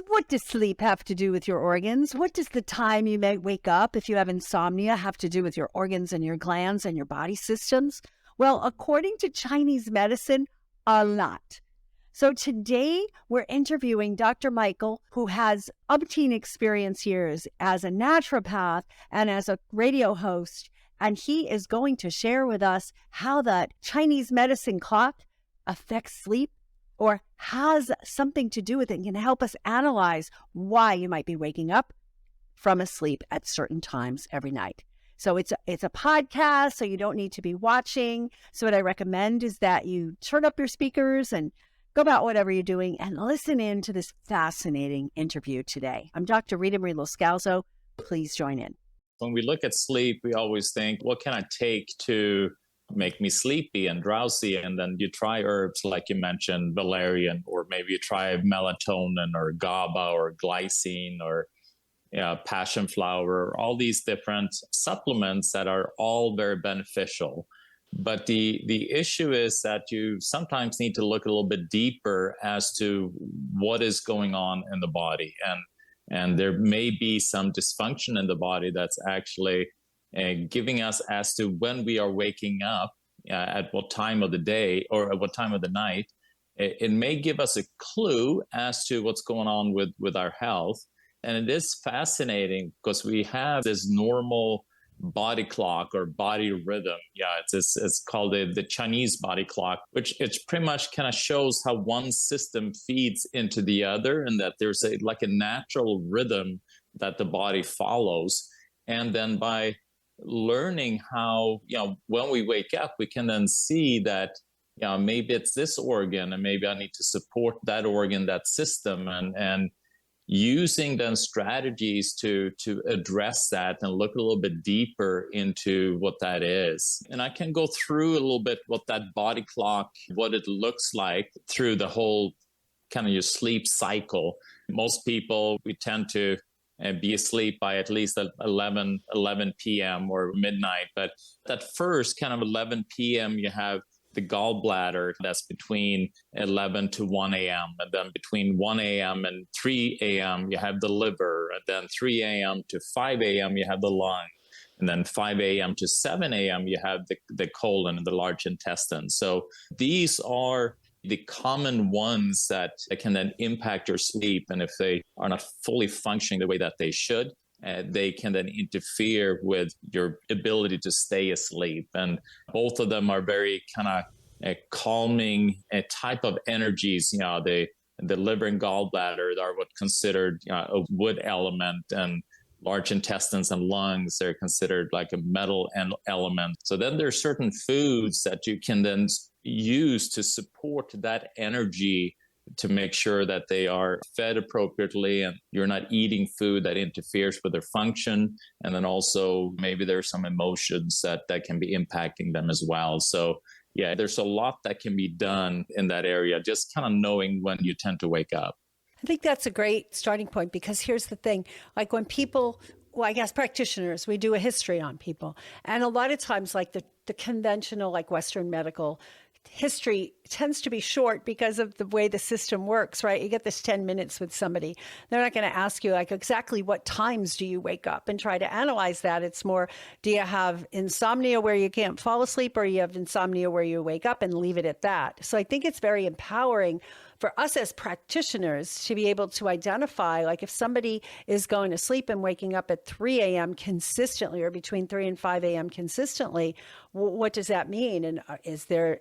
What does sleep have to do with your organs? What does the time you may wake up if you have insomnia have to do with your organs and your glands and your body systems? Well, according to Chinese medicine, a lot. So today we're interviewing Dr. Michael, who has umpteen experience years as a naturopath and as a radio host. And he is going to share with us how that Chinese medicine clock affects sleep or has something to do with it and can help us analyze why you might be waking up from a sleep at certain times every night. So it's a podcast, so you don't need to be watching. So what I recommend is that you turn up your speakers and go about whatever you're doing and listen in to this fascinating interview today. I'm Dr. Rita Marie Loscalzo. Please join in. When we look at sleep, we always think, what can I take to make me sleepy and drowsy? And then you try herbs like you mentioned, Valerian, or maybe you try melatonin or Gaba or glycine or passion flower, all these different supplements that are all very beneficial. But the issue is that you sometimes need to look a little bit deeper as to what is going on in the body. And there may be some dysfunction in the body that's actually giving us as to when we are waking up, at what time of the day or at what time of the night. It may give us a clue as to what's going on with our health. And it is fascinating because we have this normal body clock or body rhythm. It's called the Chinese body clock, which it's pretty much kind of shows how one system feeds into the other, and that there's a natural rhythm that the body follows. And then by learning how, when we wake up, we can then see that, maybe it's this organ and maybe I need to support that organ, that system, and using then strategies to address that and look a little bit deeper into what that is. And I can go through a little bit what that body clock, what it looks like through the whole kind of your sleep cycle. Most people, we tend to be asleep by at least 11 p.m. or midnight. But that first kind of 11 p.m., you have the gallbladder, that's between 11 to 1 a.m. And then between 1 a.m. and 3 a.m., you have the liver. And then 3 a.m. to 5 a.m., you have the lung. And then 5 a.m. to 7 a.m., you have the colon and the large intestine. So these are the common ones that can then impact your sleep. And if they are not fully functioning the way that they should, they can then interfere with your ability to stay asleep. And both of them are very kind of calming type of energies. The liver and gallbladder are what considered a wood element, and large intestines and lungs, they're considered like a metal element. So then there's certain foods that you can then use to support that energy, to make sure that they are fed appropriately and you're not eating food that interferes with their function. And then also maybe there's some emotions that can be impacting them as well. So yeah, there's a lot that can be done in that area, just kind of knowing when you tend to wake up. I think that's a great starting point, because here's the thing, like when people, well, I guess practitioners, we do a history on people. And a lot of times like the conventional, like Western medical history tends to be short because of the way the system works, right? You get this 10 minutes with somebody. They're not going to ask you like exactly what times do you wake up and try to analyze that. It's more, do you have insomnia where you can't fall asleep, or you have insomnia where you wake up, and leave it at that. So I think it's very empowering for us as practitioners to be able to identify, like if somebody is going to sleep and waking up at 3 a.m. consistently, or between 3 and 5 a.m. consistently, what does that mean? And is there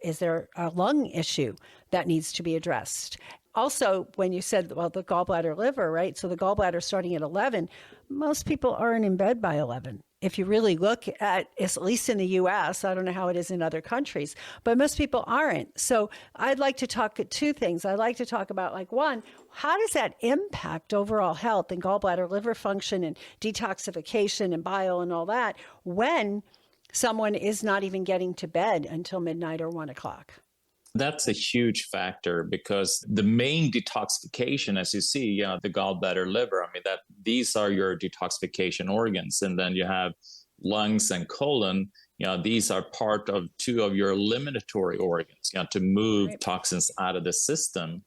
a lung issue that needs to be addressed? Also, when you said, well, the gallbladder, liver, right? So the gallbladder starting at 11, most people aren't in bed by 11. If you really look at least in the U.S., I don't know how it is in other countries, but most people aren't. So I'd like to talk two things. I'd like to talk about, like, one, how does that impact overall health and gallbladder, liver function and detoxification and bile and all that when someone is not even getting to bed until midnight or 1 o'clock? That's a huge factor, because the main detoxification, as you see, the gallbladder, liver, these are your detoxification organs. And then you have lungs and colon. These are part of two of your eliminatory organs, to move toxins out of the system.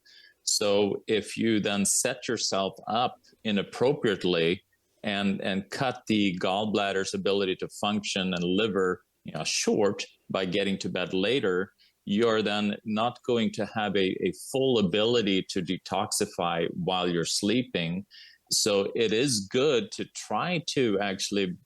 So if you then set yourself up inappropriately and cut the gallbladder's ability to function and liver, short by getting to bed later, you're then not going to have a full ability to detoxify while you're sleeping. So it is good to try to actually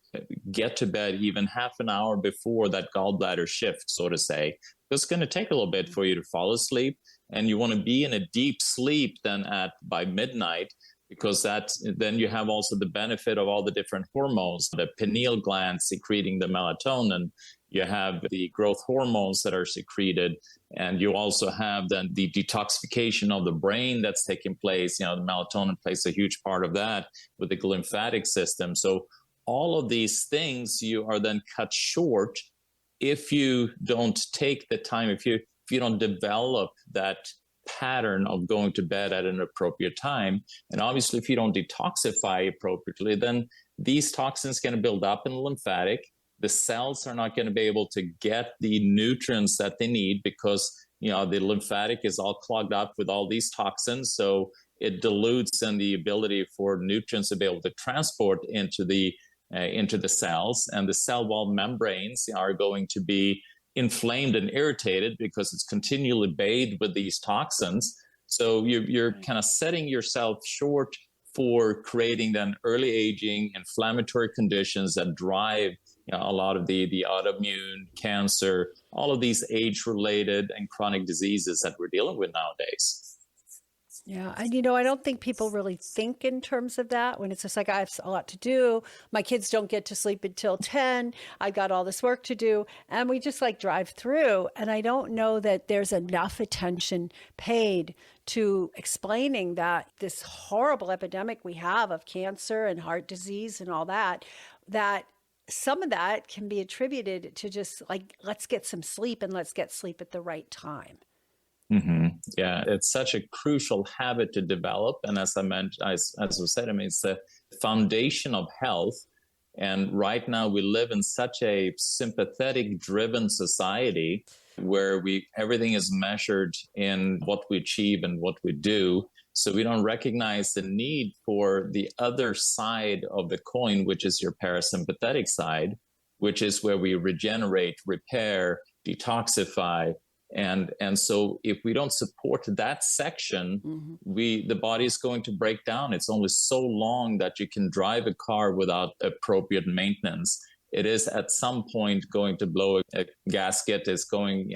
get to bed even half an hour before that gallbladder shift, so to say. It's going to take a little bit for you to fall asleep, and you want to be in a deep sleep then by midnight, because then you have also the benefit of all the different hormones, the pineal gland secreting the melatonin. You have the growth hormones that are secreted, and you also have then the detoxification of the brain that's taking place. The melatonin plays a huge part of that with the lymphatic system. So all of these things you are then cut short if you don't take the time, if you don't develop that pattern of going to bed at an appropriate time. And obviously, if you don't detoxify appropriately, then these toxins can build up in the lymphatic. The cells are not going to be able to get the nutrients that they need because, the lymphatic is all clogged up with all these toxins. So it dilutes in the ability for nutrients to be able to transport into the cells, and the cell wall membranes are going to be inflamed and irritated because it's continually bathed with these toxins. So you're kind of setting yourself short for creating then early aging, inflammatory conditions that drive a lot of the autoimmune, cancer, all of these age-related and chronic diseases that we're dealing with nowadays. Yeah. And, I don't think people really think in terms of that when it's just like, I have a lot to do. My kids don't get to sleep until 10. I got all this work to do. And we just drive through. And I don't know that there's enough attention paid to explaining that this horrible epidemic we have of cancer and heart disease and all that some of that can be attributed to just let's get some sleep, and let's get sleep at the right time. Mm-hmm. Yeah, it's such a crucial habit to develop. And as I mentioned, as I said, it's the foundation of health. And right now we live in such a sympathetic driven society where everything is measured in what we achieve and what we do. So we don't recognize the need for the other side of the coin, which is your parasympathetic side, which is where we regenerate, repair, detoxify. And so if we don't support that section, the body is going to break down. It's only so long that you can drive a car without appropriate maintenance. It is at some point going to blow a gasket.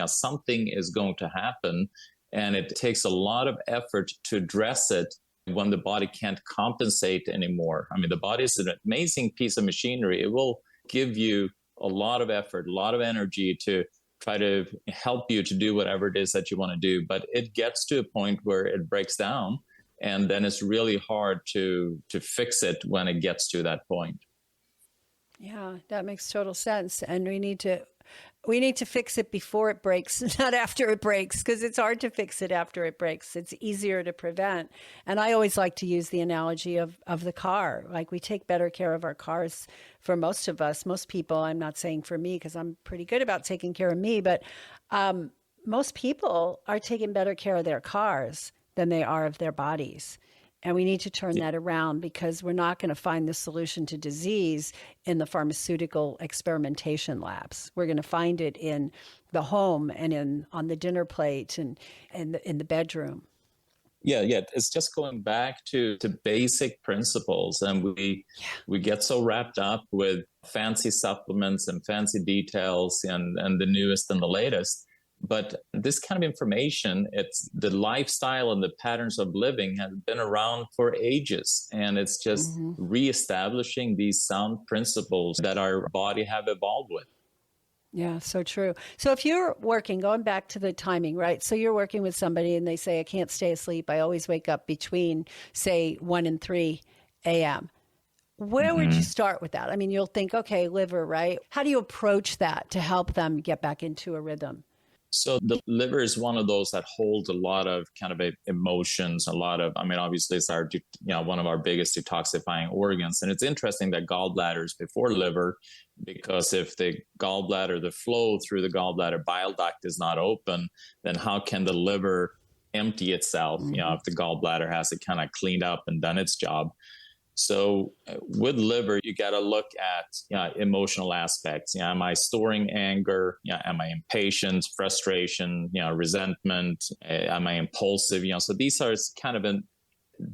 Something is going to happen. And it takes a lot of effort to address it when the body can't compensate anymore. The body is an amazing piece of machinery. It will give you a lot of effort, a lot of energy to try to help you to do whatever it is that you want to do. But it gets to a point where it breaks down, and then it's really hard to fix it when it gets to that point. Yeah, that makes total sense. And we need to fix it before it breaks, not after it breaks, because it's hard to fix it after it breaks. It's easier to prevent. And I always like to use the analogy of the car. We take better care of our cars for most of us, most people. I'm not saying for me, because I'm pretty good about taking care of me, but most people are taking better care of their cars than they are of their bodies. And we need to turn that around, because we're not going to find the solution to disease in the pharmaceutical experimentation labs. We're going to find it in the home and on the dinner plate and in the bedroom. Yeah. It's just going back to basic principles. And we get so wrapped up with fancy supplements and fancy details and the newest and the latest. But this kind of information, it's the lifestyle and the patterns of living has been around for ages. And it's just reestablishing these sound principles that our body have evolved with. Yeah, so true. So if you're going back to the timing, right? So you're working with somebody and they say, I can't stay asleep. I always wake up between, say, 1 and 3 a.m. Where would you start with that? You'll think, okay, liver, right? How do you approach that to help them get back into a rhythm? So the liver is one of those that holds a lot of kind of emotions, obviously it's one of our biggest detoxifying organs. And it's interesting that gallbladder is before liver, because if the gallbladder, the flow through the gallbladder bile duct is not open, then how can the liver empty itself, if the gallbladder has it kind of cleaned up and done its job. So with liver, you got to look at emotional aspects. Am I storing anger? Am I impatient, frustration, resentment? Am I impulsive? So these are kind of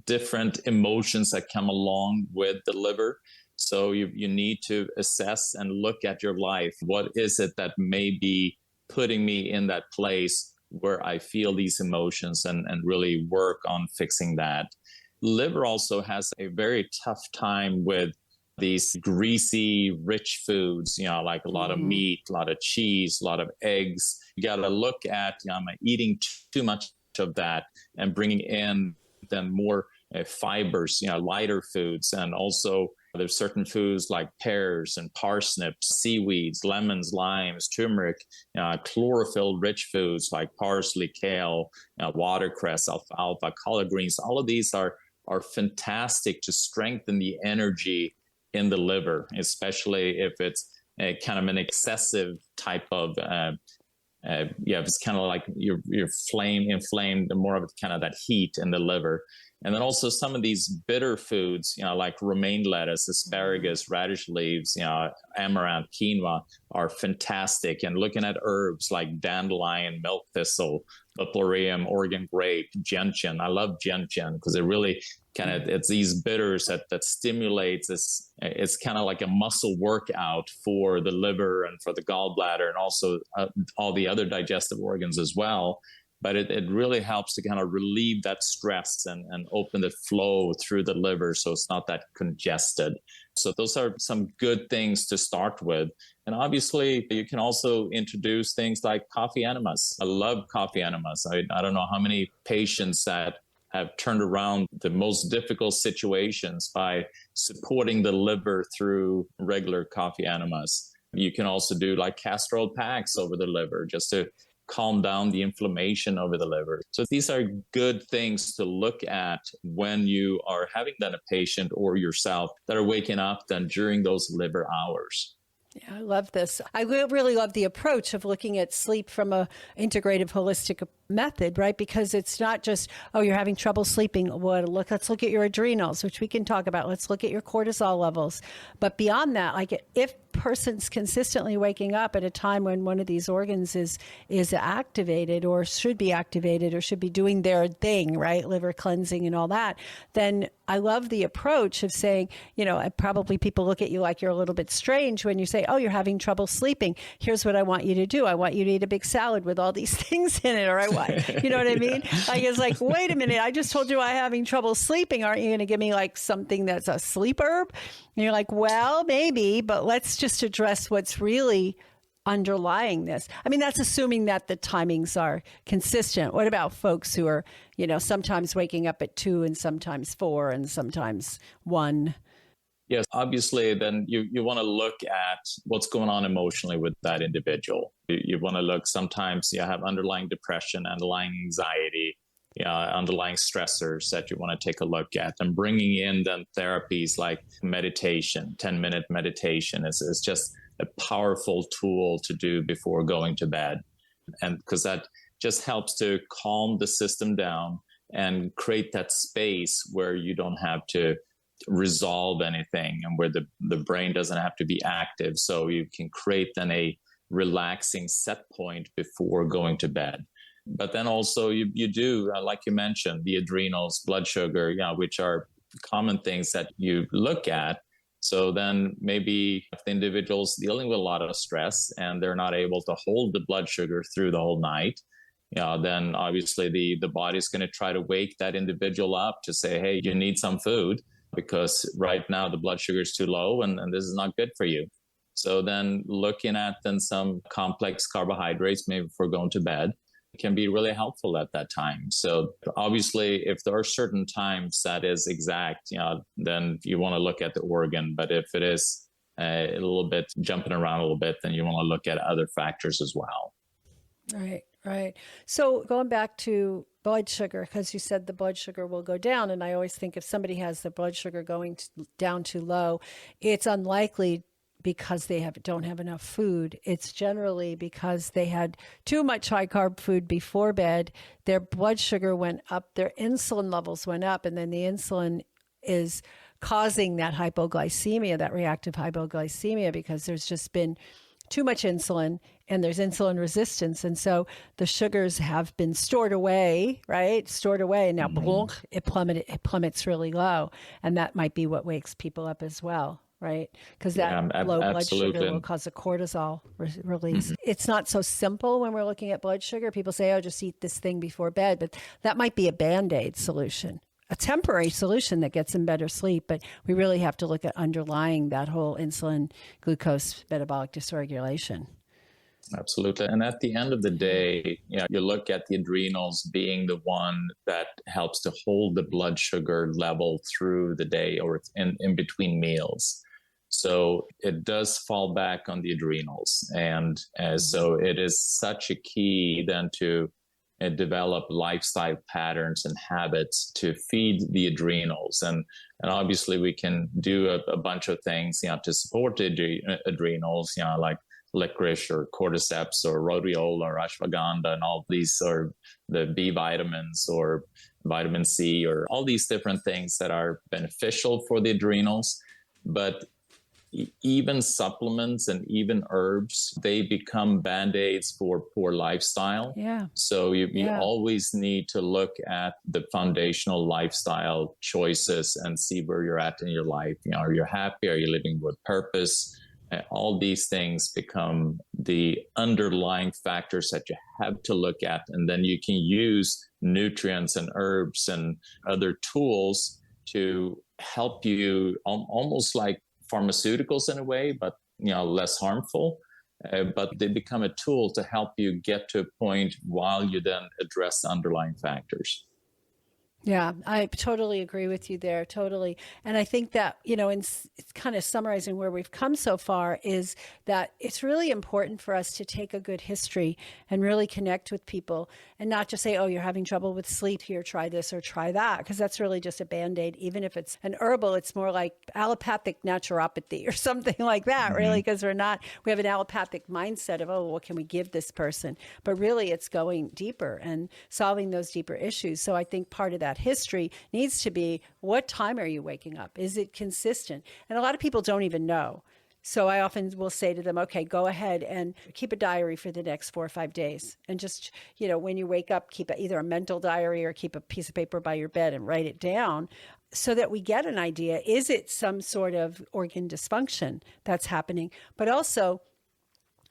different emotions that come along with the liver. So you need to assess and look at your life. What is it that may be putting me in that place where I feel these emotions, and really work on fixing that. Liver also has a very tough time with these greasy, rich foods, like a lot of meat, a lot of cheese, a lot of eggs. You got to look at, am I eating too much of that, and bringing in then more fibers, lighter foods. And also there's certain foods like pears and parsnips, seaweeds, lemons, limes, turmeric, chlorophyll-rich foods like parsley, kale, watercress, alfalfa, collard greens. All of these are fantastic to strengthen the energy in the liver, especially if it's kind of an excessive type of, it's kind of like you're inflamed, more of kind of that heat in the liver. And then also some of these bitter foods, like romaine lettuce, asparagus, radish leaves, amaranth, quinoa are fantastic. And looking at herbs like dandelion, milk thistle, Valerian, Oregon grape, gentian. I love gentian because it really it's these bitters that stimulates this. It's kind of like a muscle workout for the liver and for the gallbladder, and also all the other digestive organs as well. But it really helps to kind of relieve that stress and open the flow through the liver so it's not that congested. So those are some good things to start with. And obviously, you can also introduce things like coffee enemas. I love coffee enemas. I don't know how many patients that have turned around the most difficult situations by supporting the liver through regular coffee enemas. You can also do like castor oil packs over the liver just to calm down the inflammation over the liver. So these are good things to look at when you are having then a patient or yourself that are waking up then during those liver hours. Yeah, I love this. I really love the approach of looking at sleep from a integrative, holistic method, right? Because it's not just, oh, you're having trouble sleeping. Well, let's look at your adrenals, which we can talk about. Let's look at your cortisol levels. But beyond that, like if person's consistently waking up at a time when one of these organs is activated or should be doing their thing, right? Liver cleansing and all that, then I love the approach of saying, probably people look at you like you're a little bit strange when you say, oh, you're having trouble sleeping. Here's what I want you to do. I want you to eat a big salad with all these things in it, or you know what I mean? Like, it's like, wait a minute, I just told you I'm having trouble sleeping. Aren't you going to give me like something that's a sleep herb? And you're like, well, maybe, but let's just address what's really underlying this. I mean, that's assuming that the timings are consistent. What about folks who are, sometimes waking up at 2 and sometimes 4 and sometimes 1? Yes, obviously, then you want to look at what's going on emotionally with that individual. You want to look, sometimes you have underlying depression, underlying anxiety, underlying stressors that you want to take a look at, and bringing in then therapies like meditation. 10-minute meditation is just a powerful tool to do before going to bed. And because that just helps to calm the system down and create that space where you don't have to resolve anything, and where the brain doesn't have to be active. So you can create then a relaxing set point before going to bed. But then also you do, like you mentioned, the adrenals, blood sugar, which are common things that you look at. So then maybe if the individual's dealing with a lot of stress and they're not able to hold the blood sugar through the whole night, then obviously the body's going to try to wake that individual up to say, hey, you need some food, because right now the blood sugar is too low and this is not good for you. So then looking at then some complex carbohydrates, maybe before going to bed, can be really helpful at that time. So obviously, if there are certain times that is exact, then you want to look at the organ. But if it is a little bit jumping around a little bit, then you want to look at other factors as well. Right. So going back to blood sugar, because you said the blood sugar will go down. And I always think if somebody has the blood sugar going down too low, it's unlikely because they don't have enough food. It's generally because they had too much high carb food before bed. Their blood sugar went up, their insulin levels went up, and then the insulin is causing that hypoglycemia, that reactive hypoglycemia, because there's just been too much insulin and there's insulin resistance. And so the sugars have been stored away, right? Stored away. And now it plummets really low. And that might be what wakes people up as well, right? Because that low blood sugar will cause a cortisol release. It's not so simple when we're looking at blood sugar. People say, oh, just eat this thing before bed. But that might be a Band-Aid solution, a temporary solution that gets them better sleep. But we really have to look at underlying that whole insulin glucose metabolic dysregulation. Absolutely. And at the end of the day, you look at the adrenals being the one that helps to hold the blood sugar level through the day or in between meals. So it does fall back on the adrenals. And so it is such a key then to develop lifestyle patterns and habits to feed the adrenals. And obviously we can do a bunch of things, to support the adrenals, like licorice or cordyceps or rhodiola or ashwagandha and all these, or the B vitamins or vitamin C, or all these different things that are beneficial for the adrenals. But even supplements and even herbs, they become Band-Aids for poor lifestyle. Yeah. So you always need to look at the foundational lifestyle choices and see where you're at in your life. Are you happy? Are you living with purpose? All these things become the underlying factors that you have to look at. And then you can use nutrients and herbs and other tools to help you, almost like pharmaceuticals in a way, but less harmful. But they become a tool to help you get to a point while you then address the underlying factors. Yeah, I totally agree with you there. Totally. And I think that, it's kind of summarizing where we've come so far, is that it's really important for us to take a good history and really connect with people and not just say, oh, you're having trouble with sleep, here, try this or try that, because that's really just a Band-Aid. Even if it's an herbal, it's more like allopathic naturopathy or something like that, really, because we have an allopathic mindset of, oh, what can we give this person? But really it's going deeper and solving those deeper issues. So I think part of that history needs to be, what time are you waking up? Is it consistent? And a lot of people don't even know. So I often will say to them, okay, go ahead and keep a diary for the next 4 or 5 days. And just, when you wake up, keep either a mental diary or keep a piece of paper by your bed and write it down, so that we get an idea. Is it some sort of organ dysfunction that's happening? But also,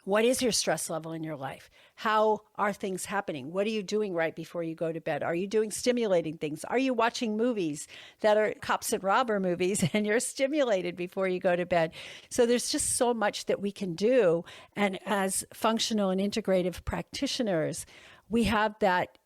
what is your stress level in your life? How are things happening? What are you doing right before you go to bed? Are you doing stimulating things? Are you watching movies that are cops and robber movies and you're stimulated before you go to bed? So there's just so much that we can do. And as functional and integrative practitioners, we have that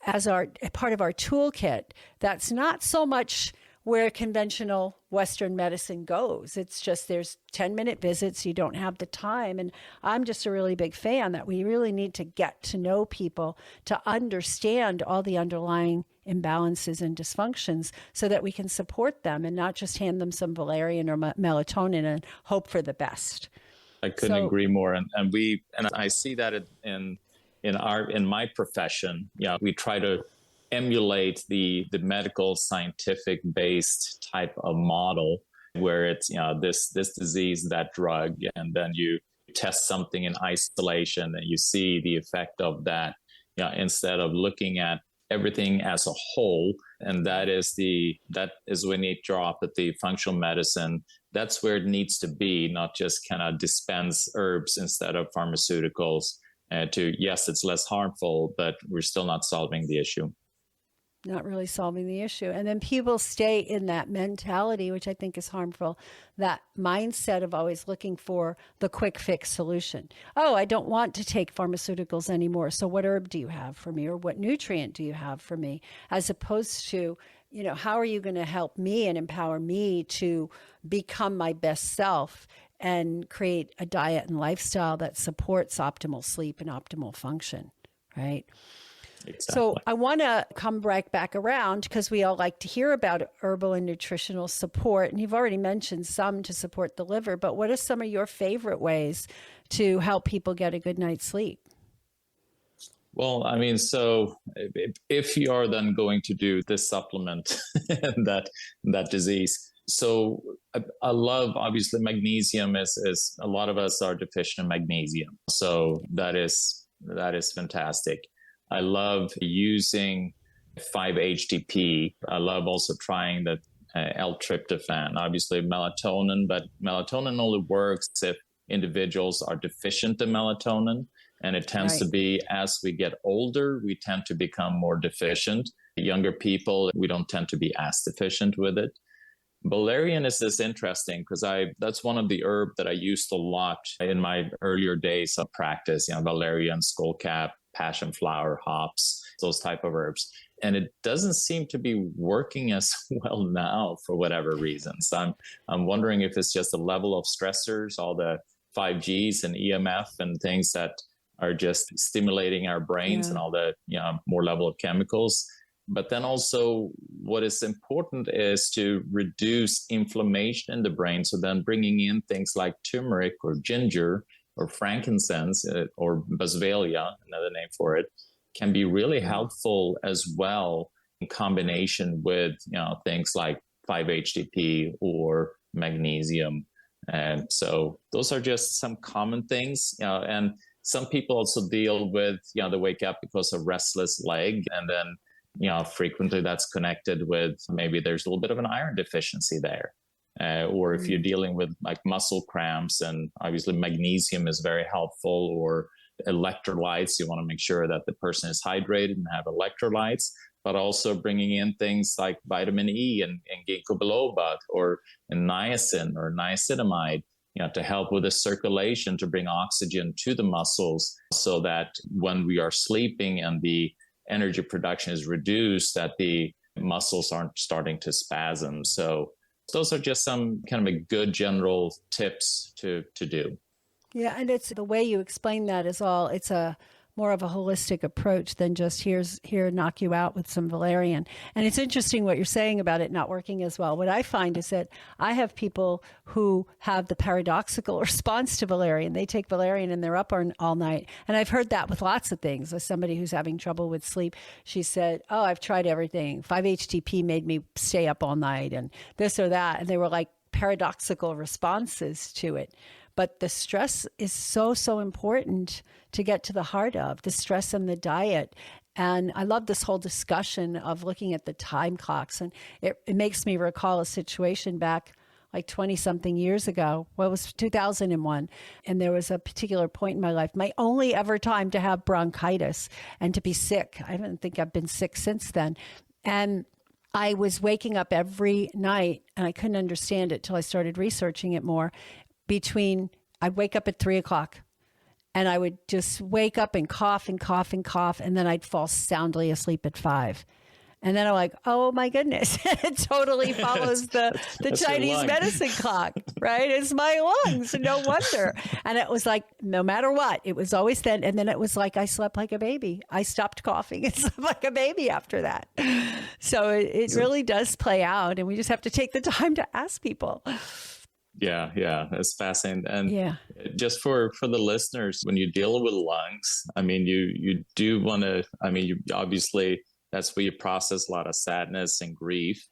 as a part of our toolkit. That's not so much where conventional Western medicine goes. It's just there's 10-minute visits. You don't have the time. And I'm just a really big fan that we really need to get to know people to understand all the underlying imbalances and dysfunctions so that we can support them and not just hand them some Valerian or melatonin and hope for the best. I couldn't agree more. And I see that in my profession. We try to emulate the medical scientific based type of model where it's this disease, that drug, and then you test something in isolation and you see the effect of that, instead of looking at everything as a whole. And that is when naturopathy, functional medicine, that's where it needs to be, not just kind of dispense herbs instead of pharmaceuticals. Yes, it's less harmful, but we're still not solving the issue. Not really solving the issue. And then people stay in that mentality, which I think is harmful, that mindset of always looking for the quick fix solution. Oh, I don't want to take pharmaceuticals anymore. So what herb do you have for me? Or what nutrient do you have for me? As opposed to, how are you going to help me and empower me to become my best self and create a diet and lifestyle that supports optimal sleep and optimal function, right? So Exactly. I want to come back around because we all like to hear about herbal and nutritional support. And you've already mentioned some to support the liver, but what are some of your favorite ways to help people get a good night's sleep? Well, I mean, so if you are then going to do this supplement that disease, so I love obviously magnesium is a lot of us are deficient in magnesium, so that is fantastic. I love using 5-HTP. I love also trying the L-tryptophan, obviously melatonin, but melatonin only works if individuals are deficient in melatonin. And it tends to Right. be as we get older, we tend to become more deficient. Younger people, we don't tend to be as deficient with it. Valerian is this interesting because that's one of the herb that I used a lot in my earlier days of practice, valerian, skullcap, passion flower, hops, those type of herbs. And it doesn't seem to be working as well now for whatever reasons. I'm wondering if it's just the level of stressors, all the 5Gs and EMF and things that are just stimulating our brains and Yeah. all the more level of chemicals. But then also what is important is to reduce inflammation in the brain. So then bringing in things like turmeric or ginger or frankincense or boswellia, another name for it, can be really helpful as well in combination with things like 5-HTP or magnesium. And so those are just some common things. And some people also deal with, they wake up because of restless leg, and then frequently that's connected with maybe there's a little bit of an iron deficiency there. Or if you're dealing with like muscle cramps, and obviously magnesium is very helpful, or electrolytes, you want to make sure that the person is hydrated and have electrolytes, but also bringing in things like vitamin E and ginkgo biloba or niacin or niacinamide, to help with the circulation, to bring oxygen to the muscles so that when we are sleeping and the energy production is reduced, that the muscles aren't starting to spasm. So those are just some kind of a good general tips to do. Yeah, and it's the way you explain that is it's a more of a holistic approach than just here, knock you out with some valerian. And it's interesting what you're saying about it not working as well. What I find is that I have people who have the paradoxical response to valerian. They take valerian and they're up all night. And I've heard that with lots of things. As somebody who's having trouble with sleep, she said, "Oh, I've tried everything. 5-HTP made me stay up all night and this or that." And they were like paradoxical responses to it. But the stress is so important to get to the heart of, the stress and the diet. And I love this whole discussion of looking at the time clocks. And it makes me recall a situation back like 20 something years ago. Well, it was 2001. And there was a particular point in my life, my only ever time to have bronchitis and to be sick. I don't think I've been sick since then. And I was waking up every night, and I couldn't understand it till I started researching it more. I'd wake up at 3:00 and I would just wake up and cough and cough and cough. And then I'd fall soundly asleep at 5. And then I'm like, oh my goodness, it totally follows the Chinese medicine clock, right? It's my lungs, no wonder. And it was like, no matter what, it was always then. And then it was like, I slept like a baby. I stopped coughing and slept like a baby after that. So it really does play out. And we just have to take the time to ask people. Yeah, it's fascinating. And just for the listeners, when you deal with lungs, I mean, you do want to, I mean, you obviously, that's where you process a lot of sadness and grief.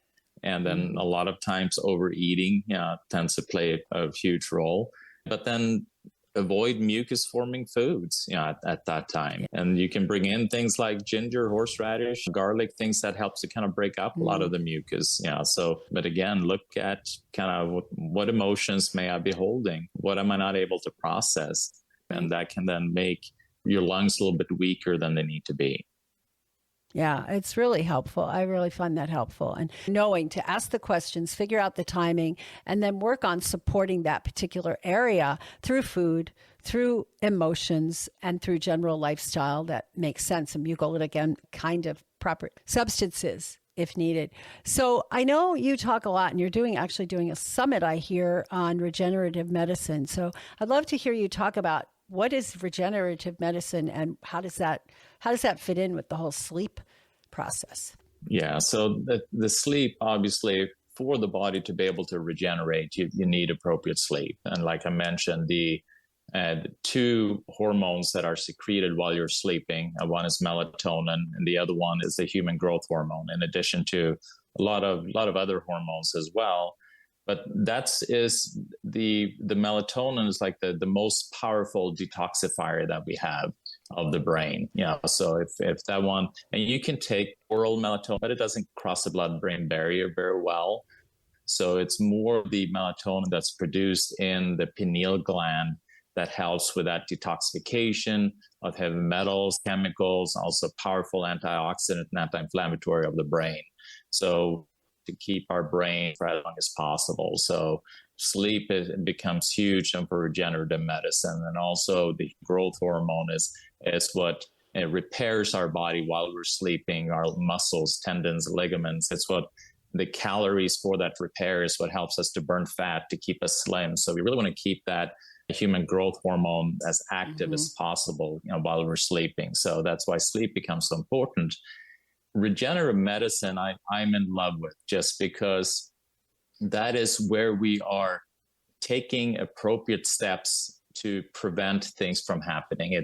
And then a lot of times overeating tends to play a huge role. But then avoid mucus forming foods at that time. And you can bring in things like ginger, horseradish, garlic, things that helps to kind of break up a lot of the mucus. So, but again, look at kind of what emotions may I be holding? What am I not able to process? And that can then make your lungs a little bit weaker than they need to be. Yeah, it's really helpful. I really find that helpful. And knowing to ask the questions, figure out the timing, and then work on supporting that particular area through food, through emotions, and through general lifestyle that makes sense. And mucolytic kind of proper substances if needed. So I know you talk a lot, and you're actually doing a summit, I hear, on regenerative medicine. So I'd love to hear you talk about what is regenerative medicine and how does that how does that fit in with the whole sleep process? Yeah. So the sleep, obviously, for the body to be able to regenerate, you need appropriate sleep. And like I mentioned, the two hormones that are secreted while you're sleeping, one is melatonin, and the other one is the human growth hormone, in addition to a lot of other hormones as well. But the melatonin is like the most powerful detoxifier that we have of the brain. So if that one, and you can take oral melatonin, but it doesn't cross the blood-brain barrier very well. So it's more the melatonin that's produced in the pineal gland that helps with that detoxification of heavy metals, chemicals, also powerful antioxidant and anti-inflammatory of the brain. So to keep our brain for as long as possible. So sleep becomes huge for regenerative medicine. And also the growth hormone is what repairs our body while we're sleeping, our muscles, tendons, ligaments. It's what the calories for that repair is what helps us to burn fat to keep us slim. So we really want to keep that human growth hormone as active as possible, while we're sleeping. So that's why sleep becomes so important. Regenerative medicine, I'm in love with, just because that is where we are taking appropriate steps to prevent things from happening.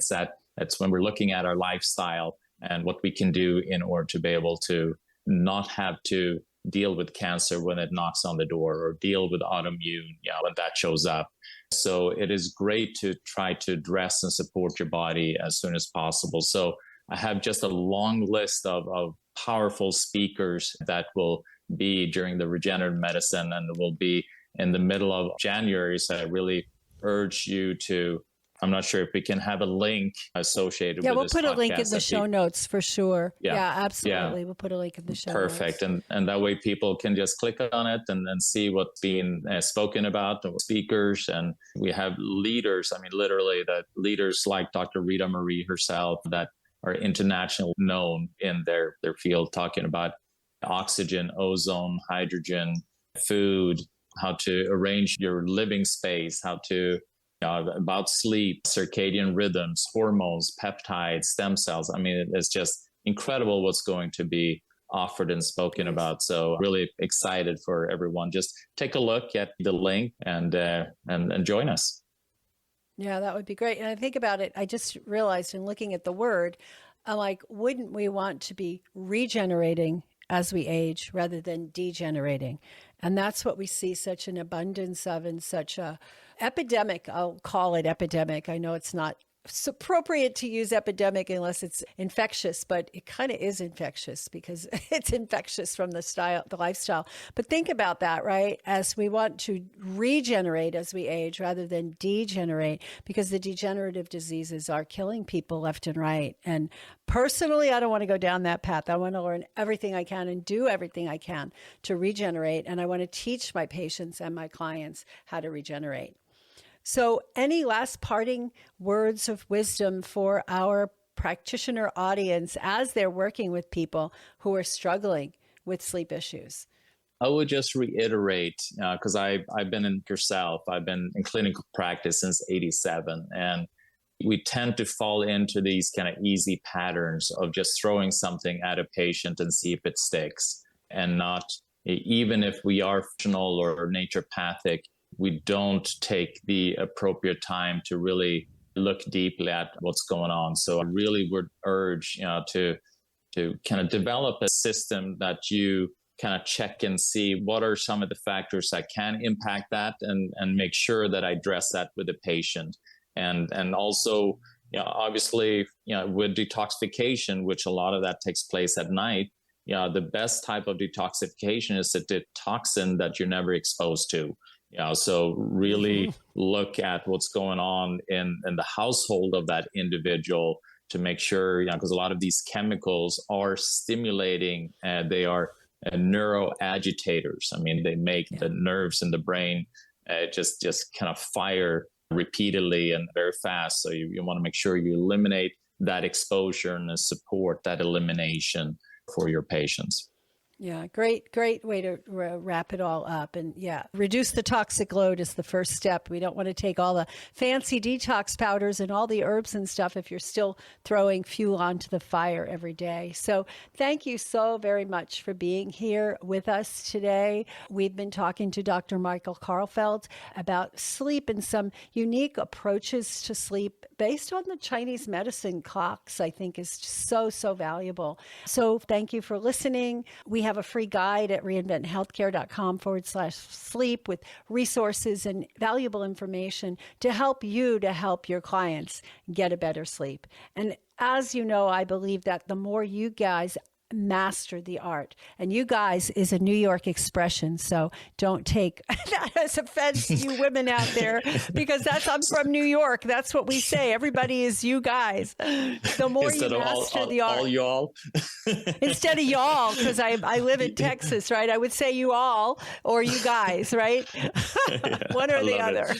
That's when we're looking at our lifestyle and what we can do in order to be able to not have to deal with cancer when it knocks on the door, or deal with autoimmune, when that shows up. So it is great to try to address and support your body as soon as possible. So I have just a long list of powerful speakers that will be during the regenerative medicine, and will be in the middle of January. So I really urge you to, I'm not sure if we can have a link associated with this. Yeah, we'll put a link in the show notes for sure. Yeah, absolutely. Yeah. We'll put a link in the show notes. Perfect. And that way people can just click on it and see what's being spoken about, the speakers. And we have leaders, literally the leaders like Dr. Rita Marie herself that are internationally known in their field, talking about oxygen, ozone, hydrogen, food, how to arrange your living space, how to about sleep, circadian rhythms, hormones, peptides, stem cells. It's just incredible what's going to be offered and spoken about. So really excited for everyone. Just take a look at the link and join us. Yeah, that would be great. And I think about it, I just realized in looking at the word, I'm like, wouldn't we want to be regenerating as we age rather than degenerating? And that's what we see such an abundance of, and such a epidemic. I'll call it epidemic. I know it's not appropriate to use epidemic unless it's infectious, but it kind of is infectious because it's infectious from the lifestyle. But think about that, right? As we want to regenerate as we age rather than degenerate, because the degenerative diseases are killing people left and right. And personally, I don't want to go down that path. I want to learn everything I can and do everything I can to regenerate. And I want to teach my patients and my clients how to regenerate. So any last parting words of wisdom for our practitioner audience as they're working with people who are struggling with sleep issues? I would just reiterate, because I've been in clinical practice since 87, and we tend to fall into these kind of easy patterns of just throwing something at a patient and see if it sticks, and not, even if we are functional or naturopathic, we don't take the appropriate time to really look deeply at what's going on. So I really would urge, to kind of develop a system that you kind of check and see what are some of the factors that can impact that, and make sure that I address that with the patient. And also, obviously, with detoxification, which a lot of that takes place at night, the best type of detoxification is a toxin that you're never exposed to. So really look at what's going on in the household of that individual to make sure, because a lot of these chemicals are stimulating, they are neuroagitators. They make the nerves in the brain just kind of fire repeatedly and very fast. So you want to make sure you eliminate that exposure and support that elimination for your patients. Yeah, great way to wrap it all up. And yeah, reduce the toxic load is the first step. We don't want to take all the fancy detox powders and all the herbs and stuff if you're still throwing fuel onto the fire every day. So thank you so very much for being here with us today. We've been talking to Dr. Michael Karlfeldt about sleep and some unique approaches to sleep based on the Chinese medicine clocks, I think is so valuable. So thank you for listening. We have a free guide at reinventhealthcare.com/sleep with resources and valuable information to help you to help your clients get a better sleep. And as you know, I believe that the more you guys master the art, and you guys is a New York expression, so don't take that as offense, you women out there, because I'm from New York. That's what we say. Everybody is you guys. The more Instead you master the art, all y'all. Instead of y'all, because I live in Texas, right? I would say you all or you guys, right? One or the other.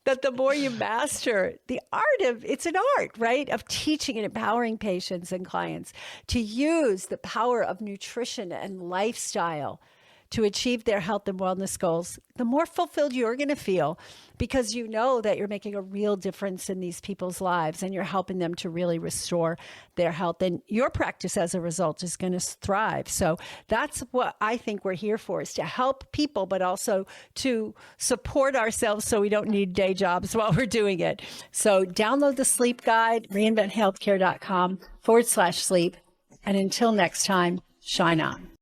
That the more you master the art of, it's an art, right? Of teaching and empowering patients and clients to use the power of nutrition and lifestyle to achieve their health and wellness goals, the more fulfilled you're going to feel, because you know that you're making a real difference in these people's lives and you're helping them to really restore their health. And your practice as a result is going to thrive. So that's what I think we're here for, is to help people, but also to support ourselves so we don't need day jobs while we're doing it. So download the sleep guide, reinventhealthcare.com/sleep. And until next time, shine on.